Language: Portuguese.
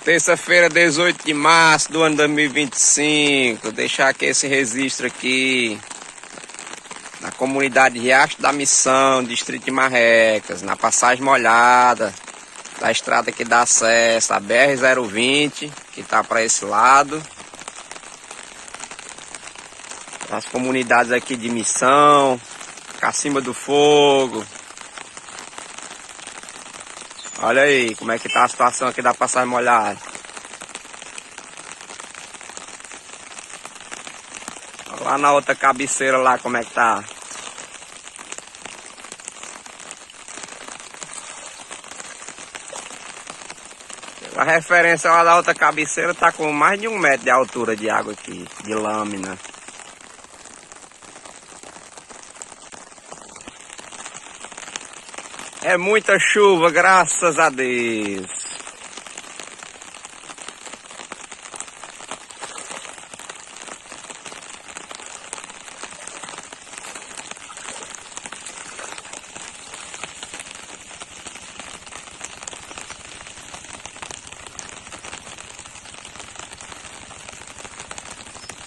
Terça-feira, 18 de março do ano 2025. Deixar aqui esse registro aqui na comunidade Riacho da Missão, distrito de Marrecas, na passagem molhada da estrada que dá acesso à BR-020, que está para esse lado. As comunidades aqui de Missão, Cacimba do Fogo. Olha aí como é que tá a situação aqui da passagem molhada. Lá na outra cabeceira lá como é que tá. A referência lá da outra cabeceira tá com mais de 1 metro de altura de água aqui, de lâmina. É muita chuva, graças a Deus.